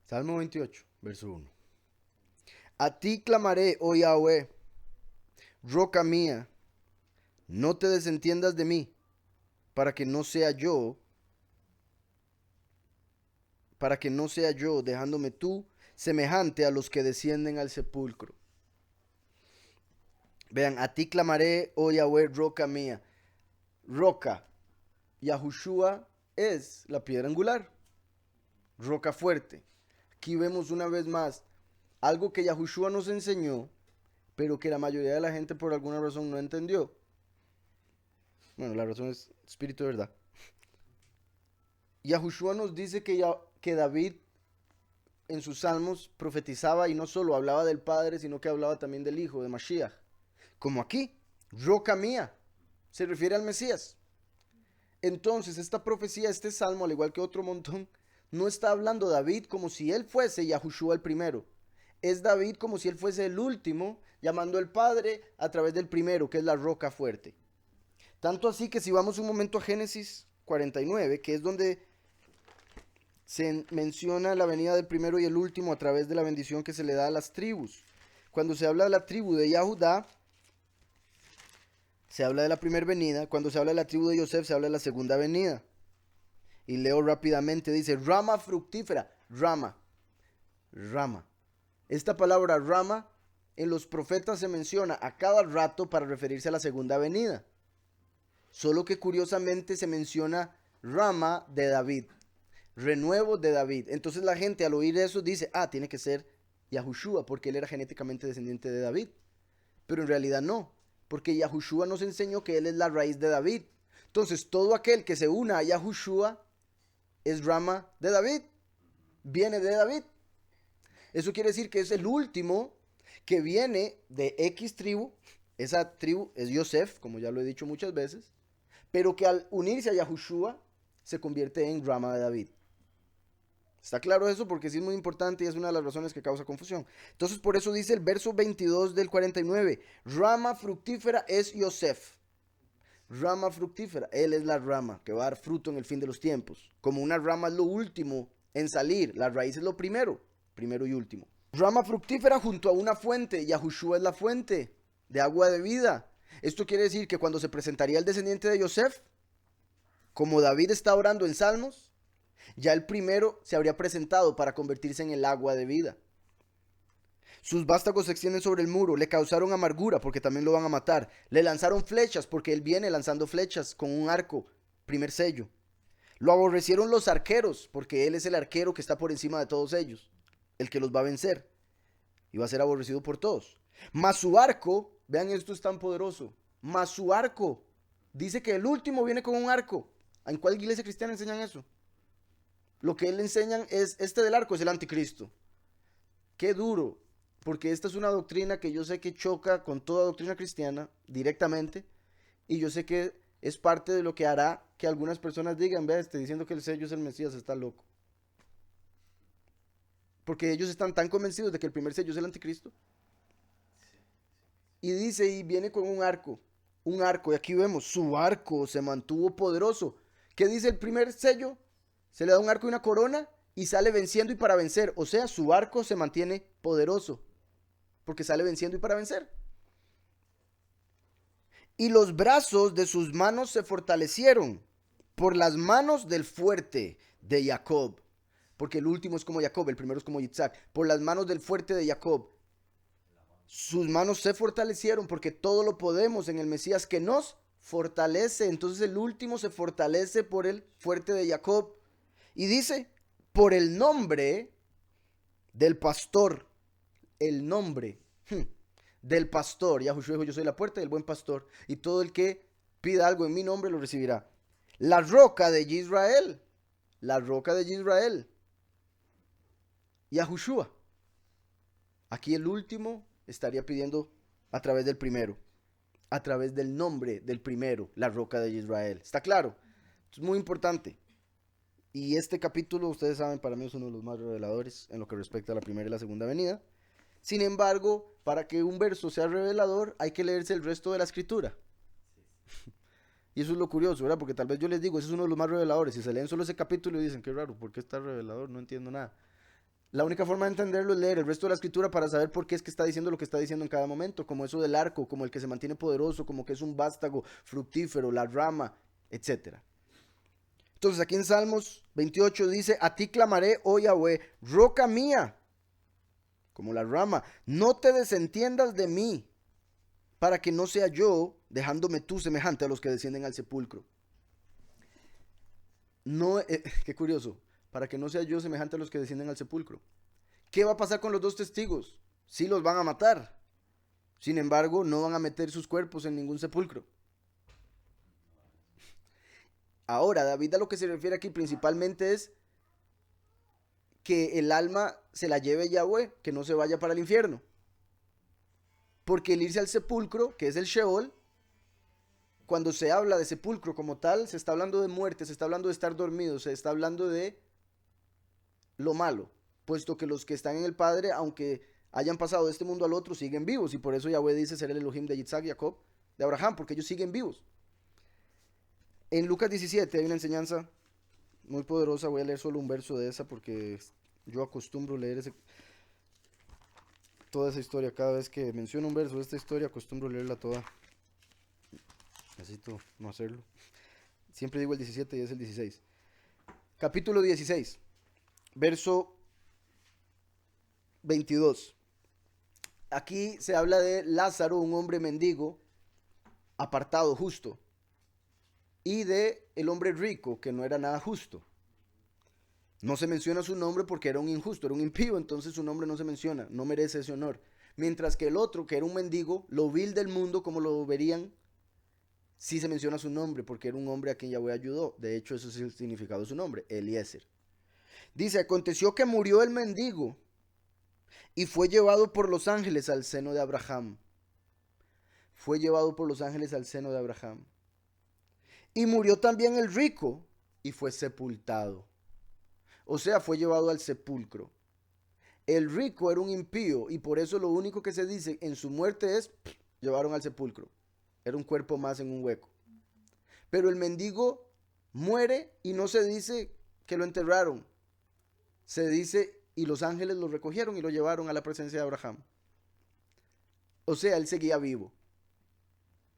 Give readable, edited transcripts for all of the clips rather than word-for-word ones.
Salmo 28, verso 1. A ti clamaré, oh Yahweh, roca mía, no te desentiendas de mí, para que no sea yo, dejándome tú, semejante a los que descienden al sepulcro. Vean, a ti clamaré, oh Yahweh, roca mía. Roca, Yahushua es la piedra angular, roca fuerte. Aquí vemos una vez más algo que Yahushua nos enseñó, pero que la mayoría de la gente por alguna razón no entendió. Bueno, la razón es espíritu de verdad. Yahushua nos dice que David en sus salmos profetizaba y no solo hablaba del Padre, sino que hablaba también del Hijo, de Mashiach. Como aquí, roca mía, se refiere al Mesías. Entonces, esta profecía, este salmo, al igual que otro montón, no está hablando David como si él fuese Yahushua el primero. Es David como si él fuese el último, llamando al Padre a través del primero, que es la roca fuerte. Tanto así que si vamos un momento a Génesis 49, que es donde se menciona la venida del primero y el último a través de la bendición que se le da a las tribus. Cuando se habla de la tribu de Yahudá, se habla de la primera venida. Cuando se habla de la tribu de Yosef, se habla de la segunda venida. Y leo rápidamente, dice, rama fructífera, rama. Esta palabra rama en los profetas se menciona a cada rato para referirse a la segunda venida. Solo que curiosamente se menciona rama de David, renuevo de David. Entonces la gente al oír eso dice, tiene que ser Yahushua, porque él era genéticamente descendiente de David. Pero en realidad no, porque Yahushua nos enseñó que él es la raíz de David. Entonces todo aquel que se una a Yahushua es rama de David, viene de David. Eso quiere decir que es el último que viene de X tribu. Esa tribu es Yosef, como ya lo he dicho muchas veces, pero que al unirse a Yahushua se convierte en rama de David. ¿Está claro eso? Porque sí es muy importante y es una de las razones que causa confusión. Entonces por eso dice el verso 22 del 49, rama fructífera es Yosef. Rama fructífera, él es la rama que va a dar fruto en el fin de los tiempos. Como una rama es lo último en salir, la raíz es lo primero y último. Rama fructífera junto a una fuente, Yahushua es la fuente de agua de vida. Esto quiere decir que cuando se presentaría el descendiente de Yosef, como David está orando en Salmos, ya el primero se habría presentado para convertirse en el agua de vida. Sus vástagos se extienden sobre el muro, le causaron amargura porque también lo van a matar. Le lanzaron flechas porque él viene lanzando flechas con un arco, primer sello. Lo aborrecieron los arqueros porque él es el arquero que está por encima de todos ellos, el que los va a vencer y va a ser aborrecido por todos. Mas su arco, vean, esto es tan poderoso, mas su arco, dice que el último viene con un arco. ¿En cuál iglesia cristiana enseñan eso? Lo que él enseñan es, este del arco es el anticristo. Qué duro, porque esta es una doctrina que yo sé que choca con toda doctrina cristiana directamente, y yo sé que es parte de lo que hará que algunas personas digan, vea, diciendo que el sello es el Mesías, está loco. Porque ellos están tan convencidos de que el primer sello es el anticristo. Y dice, y viene con un arco, y aquí vemos, su arco se mantuvo poderoso. ¿Qué dice el primer sello? Se le da un arco y una corona y sale venciendo y para vencer. O sea, su arco se mantiene poderoso, porque sale venciendo y para vencer. Y los brazos de sus manos se fortalecieron por las manos del fuerte de Jacob. Porque el último es como Jacob, el primero es como Yitzhak. Por las manos del fuerte de Jacob. Sus manos se fortalecieron porque todo lo podemos en el Mesías que nos fortalece. Entonces el último se fortalece por el fuerte de Jacob. Y dice, por el nombre del pastor. El nombre del pastor. Yahushua dijo, yo soy la puerta del buen pastor. Y todo el que pida algo en mi nombre lo recibirá. La roca de Israel. La roca de Israel. Yahushua. Aquí el último estaría pidiendo a través del primero, a través del nombre del primero, la roca de Israel. ¿Está claro? Es muy importante. Y este capítulo, ustedes saben, para mí es uno de los más reveladores en lo que respecta a la primera y la segunda venida. Sin embargo, para que un verso sea revelador, hay que leerse el resto de la escritura. Y eso es lo curioso, ¿verdad? Porque tal vez yo les digo, ese es uno de los más reveladores. Si se leen solo ese capítulo y dicen, qué raro, ¿por qué está revelador? No entiendo nada. La única forma de entenderlo es leer el resto de la escritura para saber por qué es que está diciendo lo que está diciendo en cada momento, como eso del arco, como el que se mantiene poderoso, como que es un vástago fructífero, la rama, etcétera. Entonces aquí en Salmos 28 dice, a ti clamaré, oh Yahweh, roca mía, como la rama, no te desentiendas de mí, para que no sea yo, dejándome tú semejante a los que descienden al sepulcro. No, qué curioso, para que no sea yo semejante a los que descienden al sepulcro. ¿Qué va a pasar con los dos testigos? Sí los van a matar. Sin embargo, no van a meter sus cuerpos en ningún sepulcro. Ahora, David a lo que se refiere aquí principalmente es que el alma se la lleve Yahweh, que no se vaya para el infierno. Porque el irse al sepulcro, que es el Sheol, cuando se habla de sepulcro como tal, se está hablando de muerte, se está hablando de estar dormido, se está hablando de lo malo, puesto que los que están en el Padre, aunque hayan pasado de este mundo al otro, siguen vivos. Y por eso Yahweh dice ser el Elohim de Yitzhak, Jacob, de Abraham, porque ellos siguen vivos. En Lucas 17 hay una enseñanza muy poderosa. Voy a leer solo un verso de esa porque yo acostumbro leer toda esa historia. Cada vez que menciono un verso de esta historia, acostumbro leerla toda. Necesito no hacerlo. Siempre digo el 17 y es el 16. Capítulo 16, verso 22. Aquí se habla de Lázaro, un hombre mendigo, apartado, justo, y de el hombre rico, que no era nada justo. No se menciona su nombre porque era un injusto, era un impío, entonces su nombre no se menciona, no merece ese honor. Mientras que el otro, que era un mendigo, lo vil del mundo, como lo verían, sí se menciona su nombre, porque era un hombre a quien Yahweh ayudó. De hecho, ese es el significado de su nombre, Eliezer. Dice, aconteció que murió el mendigo y fue llevado por los ángeles al seno de Abraham. Fue llevado por los ángeles al seno de Abraham. Y murió también el rico y fue sepultado. O sea, fue llevado al sepulcro. El rico era un impío y por eso lo único que se dice en su muerte es llevaron al sepulcro. Era un cuerpo más en un hueco. Pero el mendigo muere y no se dice que lo enterraron. Se dice y los ángeles lo recogieron y lo llevaron a la presencia de Abraham. O sea, él seguía vivo.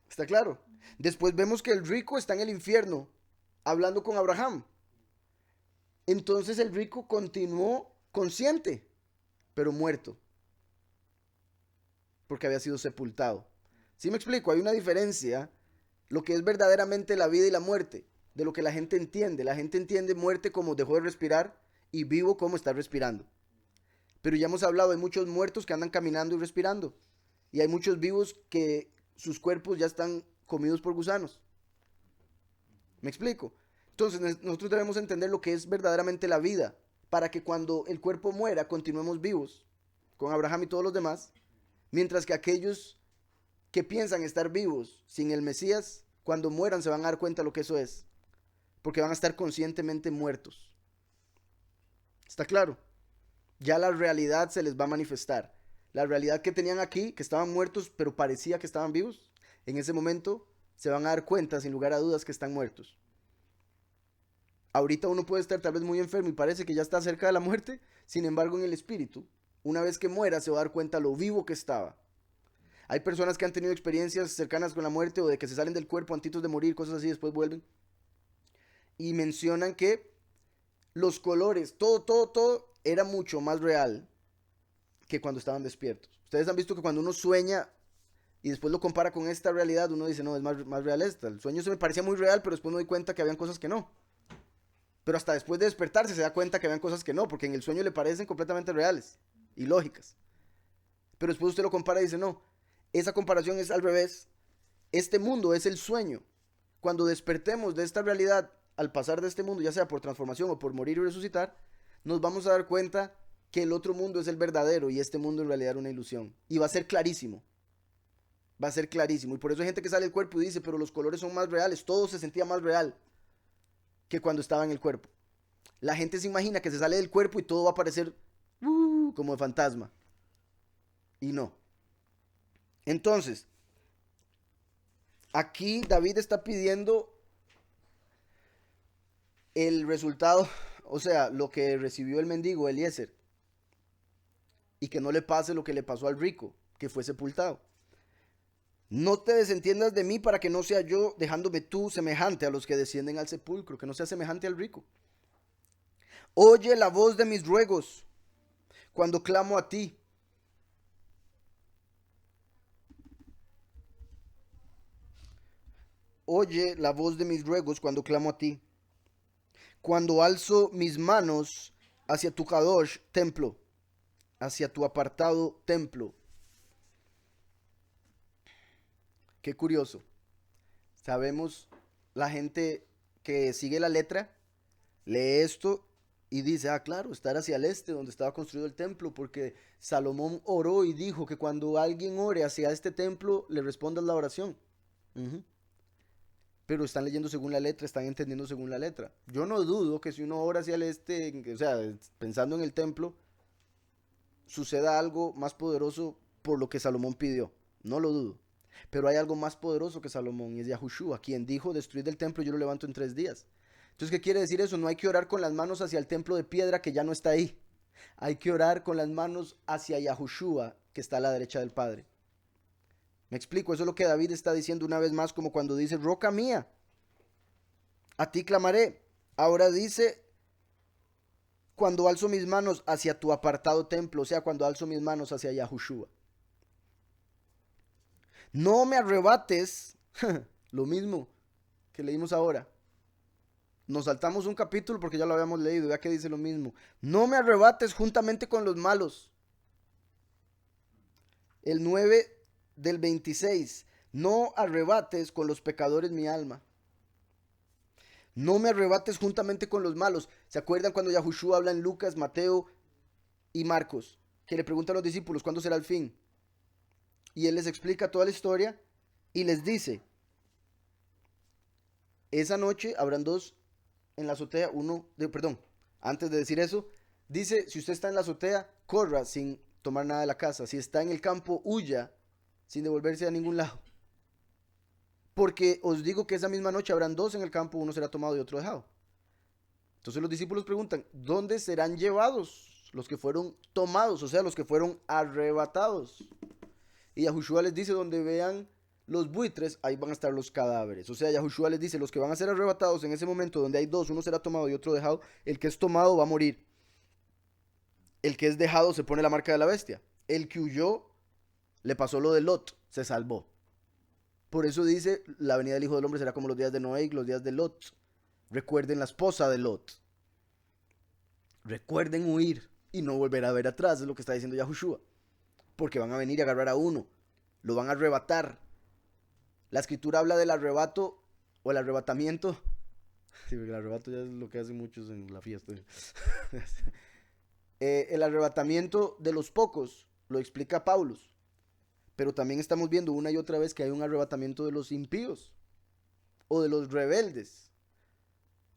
¿Está claro? Después vemos que el rico está en el infierno hablando con Abraham. Entonces el rico continuó consciente, pero muerto, porque había sido sepultado. ¿Sí me explico? Hay una diferencia, lo que es verdaderamente la vida y la muerte, de lo que la gente entiende. La gente entiende muerte como dejó de respirar y vivo como está respirando. Pero ya hemos hablado, hay muchos muertos que andan caminando y respirando. Y hay muchos vivos que sus cuerpos ya están comidos por gusanos. ¿Me explico? Entonces nosotros debemos entender lo que es verdaderamente la vida, para que cuando el cuerpo muera continuemos vivos, con Abraham y todos los demás, mientras que aquellos que piensan estar vivos sin el Mesías, cuando mueran se van a dar cuenta de lo que eso es, porque van a estar conscientemente muertos. ¿Está claro? Ya la realidad se les va a manifestar. La realidad que tenían aquí, que estaban muertos, pero parecía que estaban vivos, en ese momento se van a dar cuenta, sin lugar a dudas, que están muertos. Ahorita uno puede estar tal vez muy enfermo y parece que ya está cerca de la muerte, sin embargo en el espíritu, una vez que muera se va a dar cuenta lo vivo que estaba. Hay personas que han tenido experiencias cercanas con la muerte o de que se salen del cuerpo antes de morir, cosas así, después vuelven. Y mencionan que los colores, todo era mucho más real que cuando estaban despiertos. Ustedes han visto que cuando uno sueña y después lo compara con esta realidad, uno dice, no, es más real esta. El sueño se me parecía muy real, pero después me doy cuenta que habían cosas que no. Pero hasta después de despertarse se da cuenta que habían cosas que no, porque en el sueño le parecen completamente reales y lógicas. Pero después usted lo compara y dice, no, esa comparación es al revés. Este mundo es el sueño. Cuando despertemos de esta realidad, al pasar de este mundo, ya sea por transformación o por morir y resucitar, nos vamos a dar cuenta que el otro mundo es el verdadero y este mundo en realidad era una ilusión. Y va a ser clarísimo. Va a ser clarísimo. Y por eso hay gente que sale del cuerpo y dice, pero los colores son más reales. Todo se sentía más real que cuando estaba en el cuerpo. La gente se imagina que se sale del cuerpo y todo va a parecer como de fantasma. Y no. Entonces, aquí David está pidiendo el resultado, o sea, lo que recibió el mendigo Eliezer, y que no le pase lo que le pasó al rico, que fue sepultado. No te desentiendas de mí para que no sea yo, dejándome tú semejante a los que descienden al sepulcro, que no sea semejante al rico. Oye la voz de mis ruegos cuando clamo a ti. Oye la voz de mis ruegos cuando clamo a ti. Cuando alzo mis manos hacia tu Kadosh templo, hacia tu apartado templo. Qué curioso. Sabemos, la gente que sigue la letra, lee esto y dice, ah, claro, estar hacia el este, donde estaba construido el templo, porque Salomón oró y dijo que cuando alguien ore hacia este templo, le respondas la oración. Ujú. Pero están leyendo según la letra, están entendiendo según la letra. Yo no dudo que si uno ora hacia el este, o sea, pensando en el templo, suceda algo más poderoso por lo que Salomón pidió. No lo dudo. Pero hay algo más poderoso que Salomón y es Yahushua, quien dijo, destruid el templo y yo lo levanto en 3 días. Entonces, ¿qué quiere decir eso? No hay que orar con las manos hacia el templo de piedra que ya no está ahí. Hay que orar con las manos hacia Yahushua, que está a la derecha del Padre. Me explico, eso es lo que David está diciendo una vez más, como cuando dice, roca mía, a ti clamaré. Ahora dice, cuando alzo mis manos hacia tu apartado templo, o sea, cuando alzo mis manos hacia Yahushua. No me arrebates, lo mismo que leímos ahora. Nos saltamos un capítulo porque ya lo habíamos leído, ya que dice lo mismo. No me arrebates juntamente con los malos. El 9 del 26. No arrebates con los pecadores mi alma. No me arrebates juntamente con los malos. ¿Se acuerdan cuando Yahushua habla en Lucas, Mateo y Marcos? Que le preguntan a los discípulos, ¿cuándo será el fin? Y él les explica toda la historia y les dice, esa noche habrán dos en la azotea, antes de decir eso, dice, si usted está en la azotea, corra sin tomar nada de la casa. Si está en el campo, huya sin devolverse a ningún lado. Porque os digo que esa misma noche habrán dos en el campo, uno será tomado y otro dejado. Entonces los discípulos preguntan, ¿dónde serán llevados los que fueron tomados? O sea, los que fueron arrebatados. Y Yahushua les dice, donde vean los buitres, ahí van a estar los cadáveres. O sea, Yahushua les dice, los que van a ser arrebatados en ese momento donde hay dos, uno será tomado y otro dejado, el que es tomado va a morir. El que es dejado se pone la marca de la bestia. El que huyó, le pasó lo de Lot, se salvó. Por eso dice, la venida del Hijo del Hombre será como los días de Noé y los días de Lot. Recuerden la esposa de Lot. Recuerden huir y no volver a ver atrás, es lo que está diciendo Yahushua. Porque van a venir a agarrar a uno, lo van a arrebatar. La escritura habla del arrebato o el arrebatamiento. Sí, porque el arrebato ya es lo que hacen muchos en la fiesta. El arrebatamiento de los pocos lo explica Paulus. Pero también estamos viendo una y otra vez que hay un arrebatamiento de los impíos o de los rebeldes.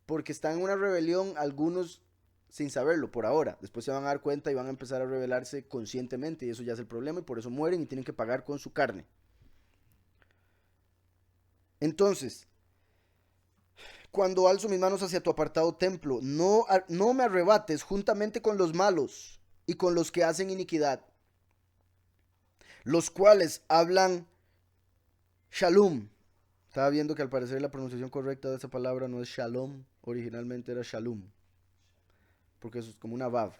Porque están en una rebelión algunos sin saberlo por ahora. Después se van a dar cuenta y van a empezar a rebelarse conscientemente y eso ya es el problema y por eso mueren y tienen que pagar con su carne. Entonces, cuando alzo mis manos hacia tu apartado templo, no me arrebates juntamente con los malos y con los que hacen iniquidad, los cuales hablan shalom. Estaba viendo que al parecer la pronunciación correcta de esa palabra no es shalom, originalmente era shalom, porque eso es como una vav.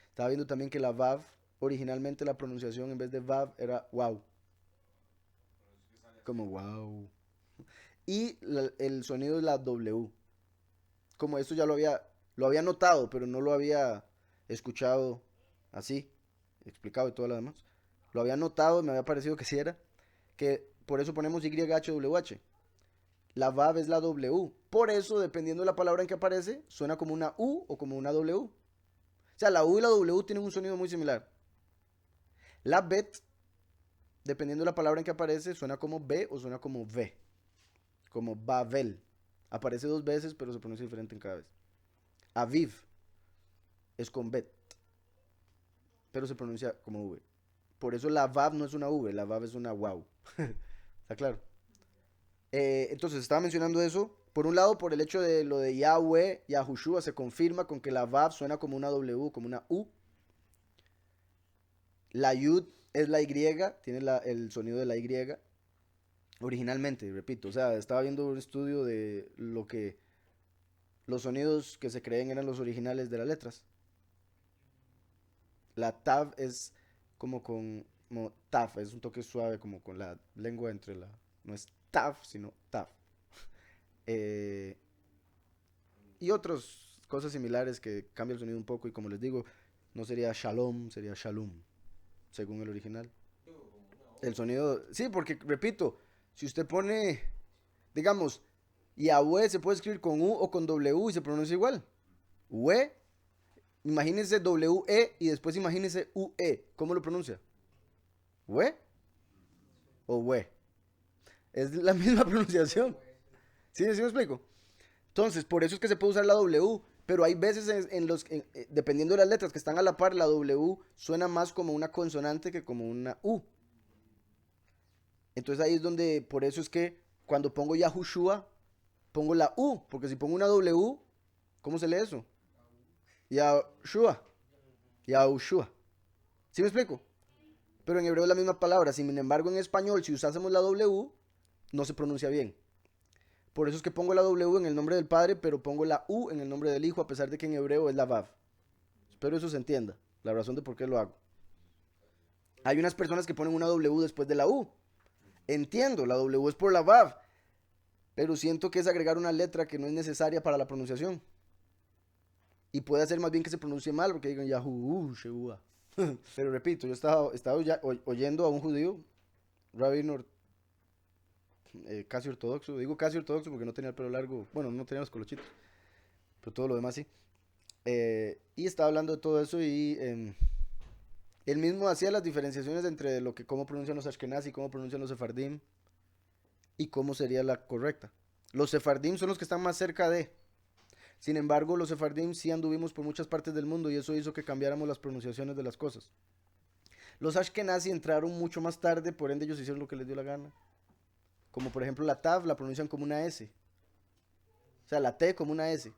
Estaba viendo también que la vav, originalmente la pronunciación en vez de vav era wow, como wow. Y el sonido es la W. Como esto ya lo había notado, pero no lo había escuchado así, explicado y todo lo demás. Lo había notado, me había parecido que sí era, que por eso ponemos YHWH. La VAV es la W. Por eso, dependiendo de la palabra en que aparece, suena como una U o como una W. O sea, la U y la W tienen un sonido muy similar. La BET, dependiendo de la palabra en que aparece, suena como B o suena como V. Como Babel. Aparece 2 veces, pero se pronuncia diferente en cada vez. Aviv es con Bet, pero se pronuncia como V. Por eso la Vav no es una V, la Vav es una wow. ¿Está claro? Entonces estaba mencionando eso. Por un lado, por el hecho de lo de Yahweh, Yahushua, se confirma con que la Vav suena como una W, como una U. La yud es la Y, tiene el sonido de la Y originalmente, repito. O sea, estaba viendo un estudio de los sonidos que se creen eran los originales de las letras. La tav es como taf, es un toque suave, como con la lengua entre la. No es taf, sino taf. Eh, y otras cosas similares que cambia el sonido un poco. Y como les digo, no sería shalom, sería shalom, según el original. El sonido, sí, porque repito, si usted pone, digamos, Yahweh se puede escribir con U o con W y se pronuncia igual. We, imagínese W-E y después imagínese U-E. ¿Cómo lo pronuncia? ¿We o we? Es la misma pronunciación. ¿Sí, sí me explico? Entonces, por eso es que se puede usar la W, pero hay veces dependiendo de las letras que están a la par, la W suena más como una consonante que como una U. Entonces ahí es donde, por eso es que cuando pongo Yahushua, pongo la U, porque si pongo una W, ¿cómo se lee eso? Yahushua, Yahushua. ¿Sí me explico? Pero en hebreo es la misma palabra, sin embargo en español, si usásemos la W, no se pronuncia bien. Por eso es que pongo la W en el nombre del Padre, pero pongo la U en el nombre del Hijo, a pesar de que en hebreo es la Vav. Espero eso se entienda, la razón de por qué lo hago. Hay unas personas que ponen una W después de la U. Entiendo, la W es por la Vav, pero siento que es agregar una letra que no es necesaria para la pronunciación. Y puede hacer más bien que se pronuncie mal, porque digan Yahoo, Shehua. Pero repito, yo estaba ya oyendo a un judío, rabino casi ortodoxo. Digo casi ortodoxo porque no tenía el pelo largo. Bueno, no tenía los colochitos, pero todo lo demás sí. Y estaba hablando de todo eso y él mismo hacía las diferenciaciones entre cómo pronuncian los Ashkenazí y cómo pronuncian los Sefardim y cómo sería la correcta. Los Sefardim son los que están más cerca de. Sin embargo, los Sefardim sí anduvimos por muchas partes del mundo y eso hizo que cambiáramos las pronunciaciones de las cosas. Los Ashkenazi entraron mucho más tarde, por ende ellos hicieron lo que les dio la gana. Como por ejemplo la Tav la pronuncian como una S. O sea, la T como una S.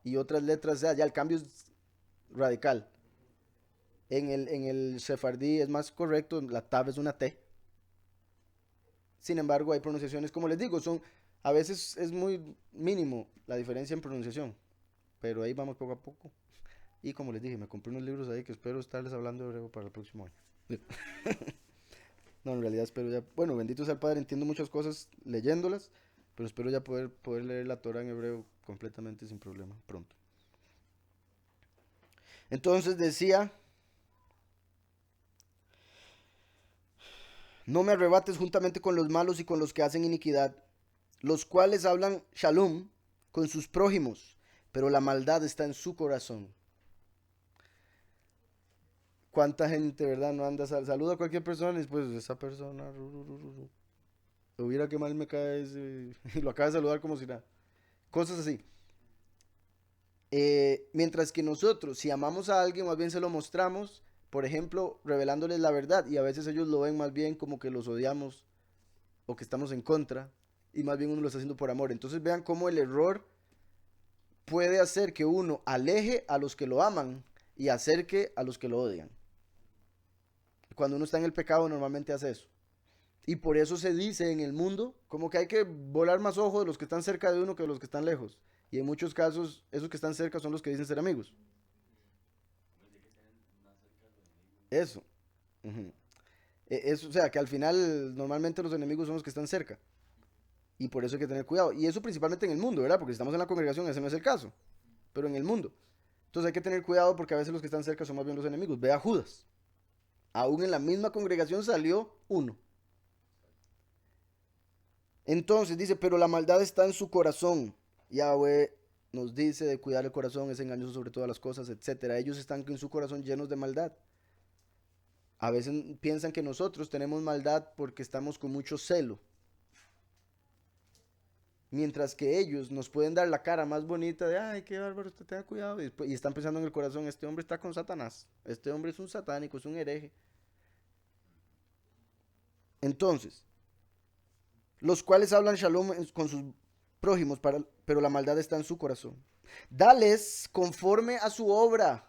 Y otras letras, o sea, ya el cambio es radical. En el sefardí es más correcto, la Tav es una T. Sin embargo, hay pronunciaciones, como les digo, a veces es muy mínimo la diferencia en pronunciación. Pero ahí vamos poco a poco. Y como les dije, me compré unos libros ahí que espero estarles hablando de hebreo para el próximo año. No, en realidad espero ya, bueno, bendito sea el Padre, entiendo muchas cosas leyéndolas, pero espero ya poder leer la Torah en hebreo completamente sin problema pronto. Entonces decía, no me arrebates juntamente con los malos y con los que hacen iniquidad, los cuales hablan shalom con sus prójimos, pero la maldad está en su corazón. ¿Cuánta gente, verdad, no anda? Saluda a cualquier persona y después esa persona, hubiera que mal me cae ese, y lo acaba de saludar como si nada. Cosas así. Mientras que nosotros, si amamos a alguien, más bien se lo mostramos, por ejemplo, revelándoles la verdad, y a veces ellos lo ven más bien como que los odiamos o que estamos en contra, y más bien uno lo está haciendo por amor. Entonces vean cómo el error puede hacer que uno aleje a los que lo aman y acerque a los que lo odian. Cuando uno está en el pecado normalmente hace eso. Y por eso se dice en el mundo como que hay que volar más ojo de los que están cerca de uno que de los que están lejos. Y en muchos casos, esos que están cerca son los que dicen ser amigos. Eso. Ujú. O sea, que al final normalmente los enemigos son los que están cerca. Y por eso hay que tener cuidado. Y eso principalmente en el mundo, ¿verdad? Porque si estamos en la congregación, ese no es el caso. Pero en el mundo. Entonces hay que tener cuidado porque a veces los que están cerca son más bien los enemigos. Ve a Judas. Aún en la misma congregación salió uno. Entonces dice, pero la maldad está en su corazón. Yahweh nos dice de cuidar el corazón, es engañoso sobre todas las cosas, etcétera. Ellos están en su corazón llenos de maldad. A veces piensan que nosotros tenemos maldad porque estamos con mucho celo. Mientras que ellos nos pueden dar la cara más bonita de, ay, qué bárbaro, usted tenga cuidado. Y están pensando en el corazón, este hombre está con Satanás. Este hombre es un satánico, es un hereje. Entonces, los cuales hablan shalom con sus prójimos, pero la maldad está en su corazón. Dales conforme a su obra.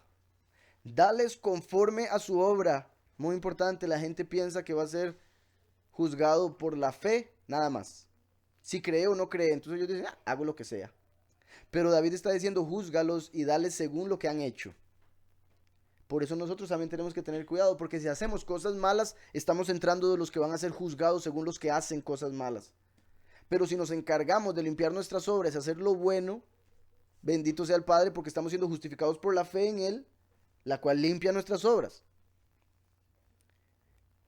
Dales conforme a su obra. muy importante, la gente piensa que va a ser juzgado por la fe, nada más. Si cree o no cree, entonces ellos dicen, hago lo que sea. Pero David está diciendo, júzgalos y dale según lo que han hecho. Por eso nosotros también tenemos que tener cuidado, porque si hacemos cosas malas, estamos entrando de los que van a ser juzgados según los que hacen cosas malas. Pero si nos encargamos de limpiar nuestras obras y hacer lo bueno, bendito sea el Padre, porque estamos siendo justificados por la fe en Él, la cual limpia nuestras obras.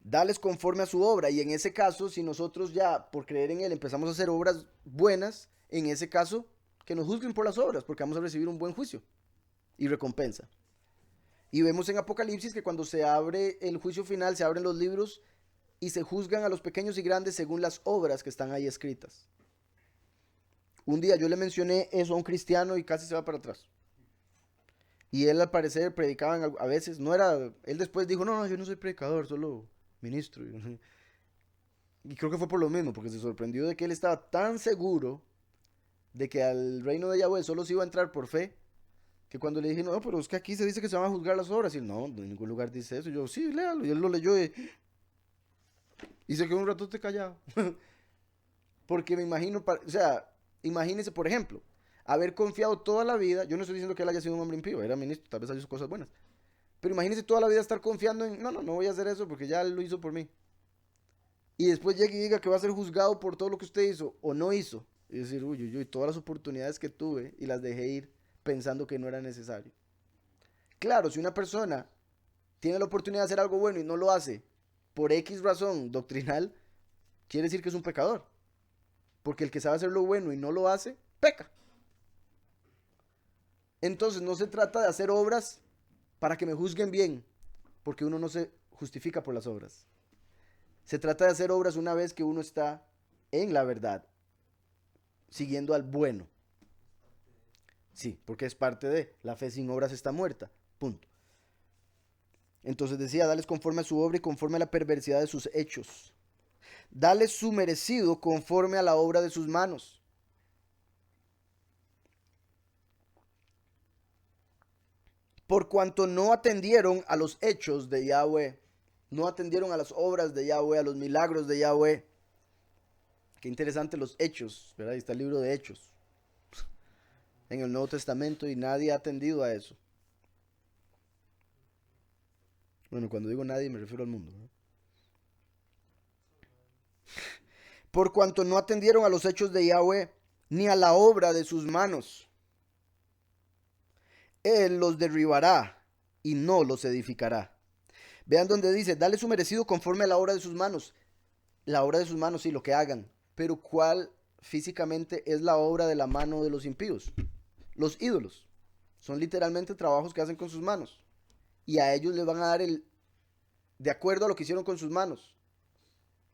Dales conforme a su obra, y en ese caso, si nosotros ya por creer en Él empezamos a hacer obras buenas, en ese caso, que nos juzguen por las obras, porque vamos a recibir un buen juicio y recompensa. Y vemos en Apocalipsis que cuando se abre el juicio final, se abren los libros y se juzgan a los pequeños y grandes según las obras que están ahí escritas. Un día yo le mencioné eso a un cristiano y casi se va para atrás. Y él al parecer predicaba a veces, no era, él después dijo, no, yo no soy predicador, solo ministro. Y creo que fue por lo mismo, porque se sorprendió de que él estaba tan seguro de que al reino de Yahweh solo se iba a entrar por fe, que cuando le dije, no, pero es que aquí se dice que se van a juzgar las obras. Y él, no, en ningún lugar dice eso. Y yo, sí, léalo. Y él lo leyó y se quedó un ratote callado. Porque me imagino, o sea, imagínese, por ejemplo, haber confiado toda la vida. Yo no estoy diciendo que él haya sido un hombre impío, era ministro, tal vez haya hecho cosas buenas. Pero imagínese toda la vida estar confiando en, no voy a hacer eso porque ya él lo hizo por mí. Y después llegue y diga que va a ser juzgado por todo lo que usted hizo o no hizo. Y decir, uy, todas las oportunidades que tuve y las dejé ir pensando que no era necesario. Claro, si una persona tiene la oportunidad de hacer algo bueno y no lo hace por X razón doctrinal, quiere decir que es un pecador. Porque el que sabe hacer lo bueno y no lo hace, peca. Entonces no se trata de hacer obras para que me juzguen bien, porque uno no se justifica por las obras. Se trata de hacer obras una vez que uno está en la verdad, siguiendo al bueno. Sí, porque es parte de la fe sin obras está muerta. Punto. Entonces decía, dales conforme a su obra y conforme a la perversidad de sus hechos. Dales su merecido conforme a la obra de sus manos. Por cuanto no atendieron a los hechos de Yahweh, no atendieron a las obras de Yahweh, a los milagros de Yahweh. Qué interesante los hechos, ¿verdad? Ahí está el libro de Hechos en el Nuevo Testamento y nadie ha atendido a eso. Bueno, cuando digo nadie me refiero al mundo, ¿no? Por cuanto no atendieron a los hechos de Yahweh, ni a la obra de sus manos. Él los derribará y no los edificará. Vean donde dice, dale su merecido conforme a la obra de sus manos. La obra de sus manos, sí, lo que hagan. Pero ¿cuál físicamente es la obra de la mano de los impíos? Los ídolos. Son literalmente trabajos que hacen con sus manos. Y a ellos les van a dar de acuerdo a lo que hicieron con sus manos.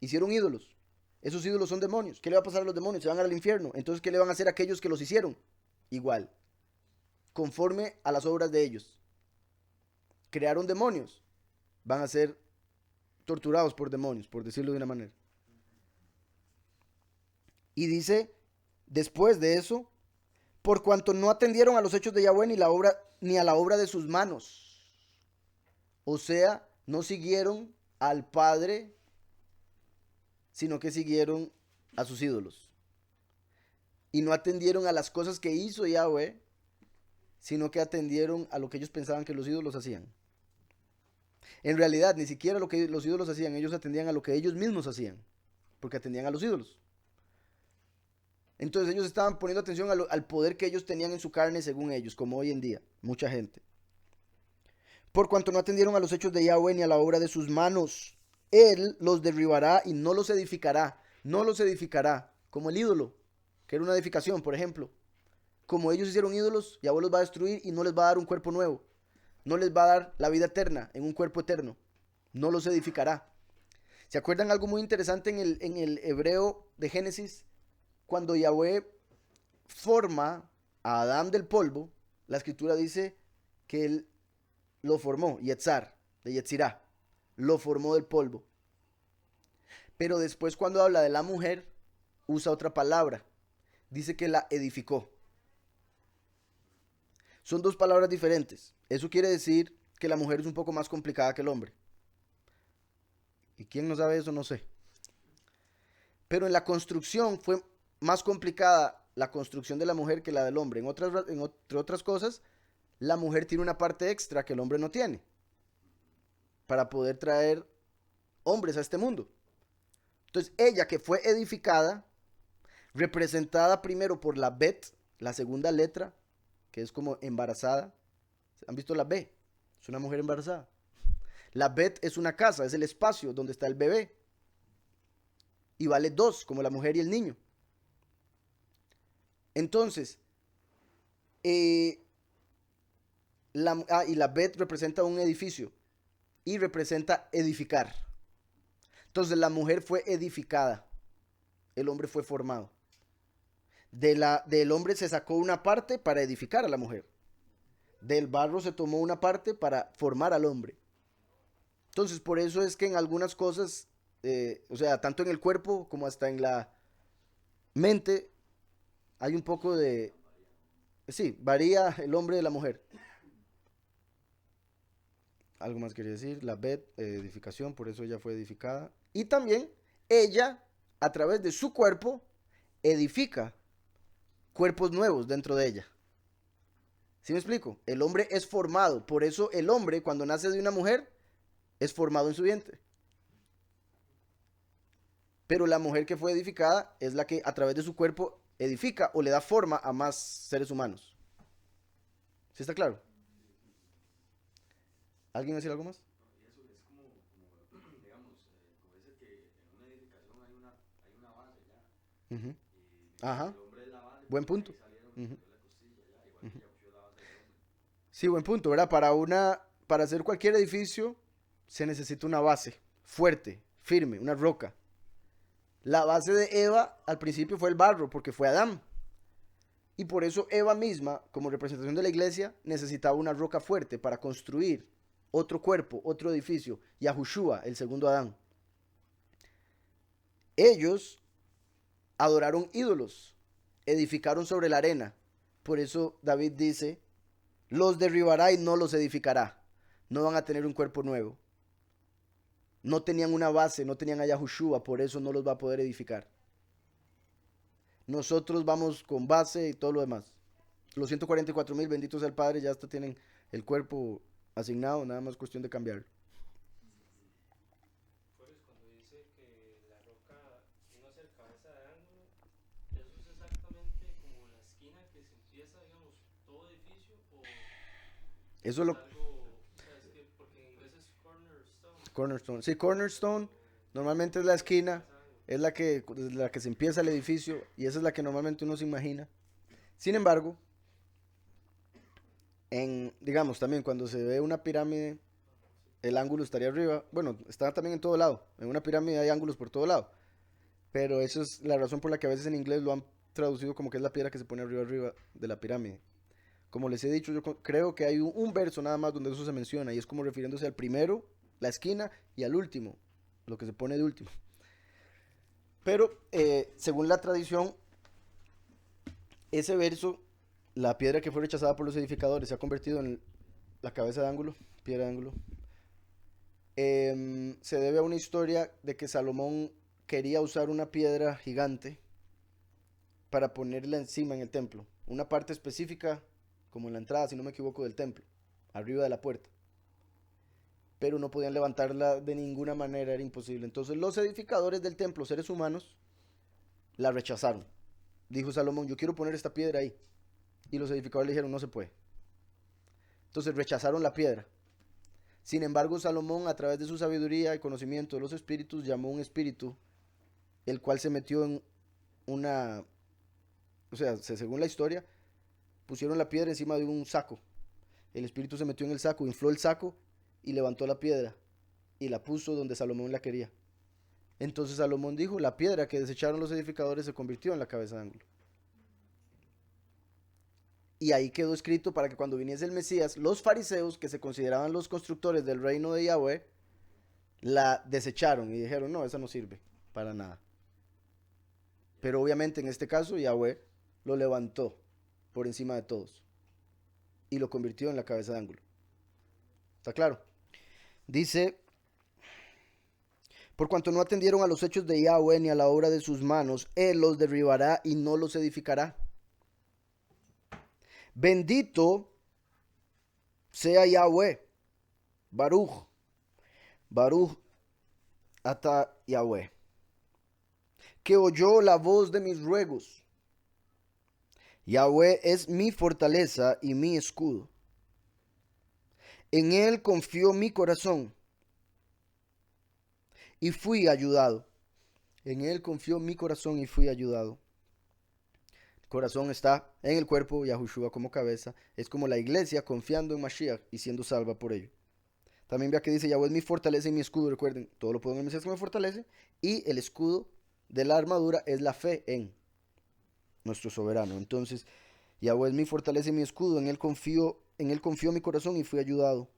Hicieron ídolos. Esos ídolos son demonios. ¿Qué le va a pasar a los demonios? Se van al infierno. Entonces, ¿qué le van a hacer a aquellos que los hicieron? Igual. Conforme a las obras de ellos. Crearon demonios. Van a ser torturados por demonios, por decirlo de una manera. Y dice, después de eso, por cuanto no atendieron a los hechos de Yahweh ni a la obra de sus manos. O sea, no siguieron al Padre, sino que siguieron a sus ídolos. Y no atendieron a las cosas que hizo Yahweh, sino que atendieron a lo que ellos pensaban que los ídolos hacían. En realidad, ni siquiera lo que los ídolos hacían, ellos atendían a lo que ellos mismos hacían, porque atendían a los ídolos. Entonces ellos estaban poniendo atención al poder que ellos tenían en su carne según ellos, como hoy en día, mucha gente. Por cuanto no atendieron a los hechos de Yahweh ni a la obra de sus manos, Él los derribará y no los edificará. No los edificará, como el ídolo, que era una edificación, por ejemplo. Como ellos hicieron ídolos, Yahweh los va a destruir y no les va a dar un cuerpo nuevo. No les va a dar la vida eterna en un cuerpo eterno. No los edificará. ¿Se acuerdan algo muy interesante en el hebreo de Génesis? Cuando Yahweh forma a Adán del polvo, la escritura dice que él lo formó, Yetzar, de Yetzirah, lo formó del polvo. Pero después cuando habla de la mujer, usa otra palabra, dice que la edificó. Son dos palabras diferentes. Eso quiere decir que la mujer es un poco más complicada que el hombre. ¿Y quién no sabe eso? No sé. Pero en la construcción fue más complicada la construcción de la mujer que la del hombre. Entre otras cosas, la mujer tiene una parte extra que el hombre no tiene para poder traer hombres a este mundo. Entonces, ella que fue edificada, representada primero por la Bet, la segunda letra, que es como embarazada. ¿Han visto la B? Es una mujer embarazada. La Bet es una casa, es el espacio donde está el bebé. Y vale dos, como la mujer y el niño. Entonces, y la Bet representa un edificio y representa edificar. Entonces la mujer fue edificada, el hombre fue formado. Del hombre se sacó una parte para edificar a la mujer. Del barro se tomó una parte para formar al hombre. Entonces por eso es que en algunas cosas, o sea, tanto en el cuerpo como hasta en la mente, hay un poco de... Sí, varía el hombre de la mujer. Algo más quería decir, la Bet, edificación, por eso ella fue edificada. Y también ella, a través de su cuerpo, edifica cuerpos nuevos dentro de ella. ¿Sí me explico? El hombre es formado, por eso el hombre cuando nace de una mujer es formado en su vientre. Pero la mujer que fue edificada es la que a través de su cuerpo edifica o le da forma a más seres humanos. ¿Sí está claro? ¿Alguien va a decir algo más? Y eso es como digamos, como dice que en una edificación hay una base ya. Ujú. Y digamos, Ajá, el hombre es la base buen porque de ahí punto. salieron, Ujú. salió la costilla ya, igual que Ujú. ella puso la base del hombre. Sí, buen punto, ¿verdad? Para hacer cualquier edificio se necesita una base fuerte, firme, una roca. La base de Eva al principio fue el barro, porque fue Adán. Y por eso Eva misma, como representación de la iglesia, necesitaba una roca fuerte para construir otro cuerpo, otro edificio, Yahushua, el segundo Adán. Ellos adoraron ídolos, edificaron sobre la arena. Por eso David dice, los derribará y no los edificará. No van a tener un cuerpo nuevo. No tenían una base, no tenían a Yahushua, por eso no los va a poder edificar. Nosotros vamos con base y todo lo demás. Los 144,000, benditos sea el Padre, ya hasta tienen el cuerpo asignado, nada más cuestión de cambiarlo. Por eso cuando dice que la roca vino a ser cabeza de ángulo, eso es exactamente como la esquina que se empieza, digamos, todo edificio o Eso es es lo... algo, o sea, es que porque en inglés es cornerstone, Cornerstone. Sí, pero Cornerstone normalmente es la aquí es esquina, cabeza de ángulo. es la que se empieza el edificio y esa es la que normalmente uno se imagina. Sin embargo, digamos también cuando se ve una pirámide, Ajá, sí. el ángulo estaría arriba. Bueno, está también en todo lado. En una pirámide hay ángulos por todo lado. Pero eso es la razón por la que a veces en inglés lo han traducido como que es la piedra que se pone arriba de la pirámide. Como les he dicho, yo creo que hay un verso nada más donde eso se menciona y es como refiriéndose al primero, la esquina, y al último, lo que se pone de último. Pero según la tradición, ese verso, la piedra que fue rechazada por los edificadores, se ha convertido en la cabeza de ángulo, piedra de ángulo. Se debe a una historia de que Salomón quería usar una piedra gigante para ponerla encima en el templo. Una parte específica, como en la entrada, si no me equivoco, del templo, arriba de la puerta. Pero no podían levantarla de ninguna manera, era imposible. Entonces los edificadores del templo, seres humanos, la rechazaron. Dijo Salomón, yo quiero poner esta piedra ahí. Y los edificadores le dijeron, no se puede. Entonces rechazaron la piedra. Sin embargo, Salomón, a través de su sabiduría y conocimiento de los espíritus, llamó un espíritu, el cual se metió en una... O sea, según la historia, pusieron la piedra encima de un saco. El espíritu se metió en el saco, infló el saco y levantó la piedra y la puso donde Salomón la quería. Entonces Salomón dijo, la piedra que desecharon los edificadores se convirtió en la cabeza de ángulo. Y ahí quedó escrito para que cuando viniese el Mesías, los fariseos, que se consideraban los constructores del reino de Yahweh, la desecharon y dijeron, no, esa no sirve para nada. Pero obviamente en este caso Yahweh lo levantó por encima de todos y lo convirtió en la cabeza de ángulo. ¿Está claro? Dice, Por cuanto no atendieron a los hechos de Yahweh ni a la obra de sus manos, Él los derribará y no los edificará. Bendito sea Yahweh, Baruch, Baruch ata Yahweh, que oyó la voz de mis ruegos. Yahweh es mi fortaleza y mi escudo. En Él confió mi corazón y fui ayudado. En Él confió mi corazón y fui ayudado. El corazón está en el cuerpo, Yahushua como cabeza. Es como la iglesia confiando en Mashiach y siendo salva por ello. También vea que dice, Yahweh es mi fortaleza y mi escudo. Recuerden, todo lo puedo en el Mesías que me fortalece. Y el escudo de la armadura es la fe en nuestro soberano. Entonces, Yahweh es mi fortaleza y mi escudo. En él confió mi corazón y fui ayudado.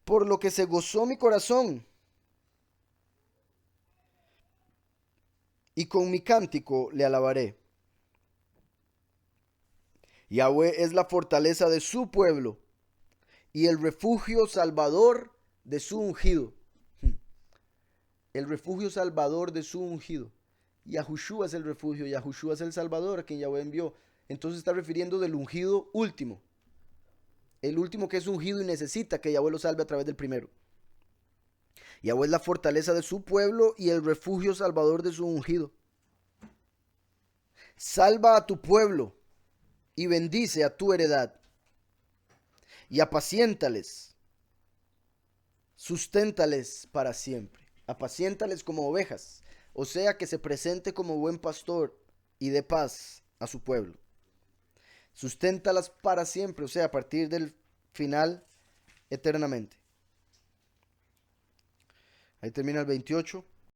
Por lo que se gozó mi corazón. Y con mi cántico le alabaré. Yahweh es la fortaleza de su pueblo y el refugio salvador de su ungido. El refugio salvador de su ungido. Yahushua es el refugio, Yahushua es el salvador a quien Yahweh envió. Entonces está refiriendo del ungido último. El último que es ungido y necesita que Yahweh lo salve a través del primero. Yahweh es la fortaleza de su pueblo y el refugio salvador de su ungido. Salva a tu pueblo y bendice a tu heredad. Y apaciéntales, susténtales para siempre. Apaciéntales como ovejas, o sea que se presente como buen pastor y dé paz a su pueblo. Susténtalas para siempre, o sea, a partir del final, eternamente. Ahí termina el 28.